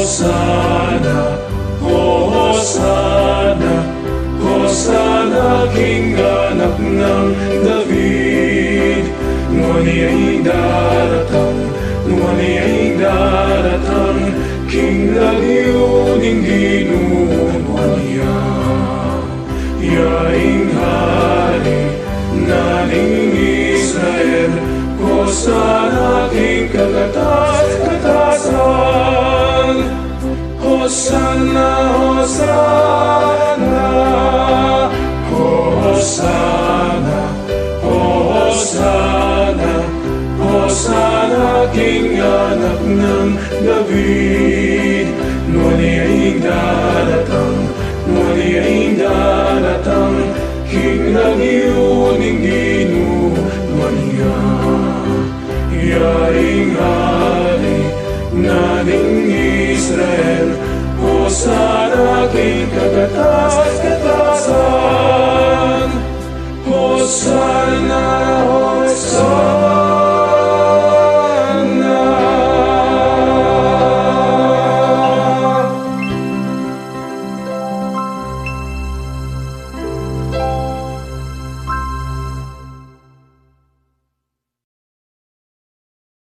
Hosana, Hosana, Hosana, King anak ng David. Ngunit ay daratang, ngunit ay daratang, King lagyuning ginunuan niya. Yaing hari, naning Israel, Hosana, King kataas-katasan. Hosana, Hosana, Hosana, Hosana, Hosana, King anak ng David. Ngunit ay daratang, ngunit ay daratang, King lagyuning ginunuan niya. Yaing hari, naning Israel, Hosana, King kataas-katasan. Hosana,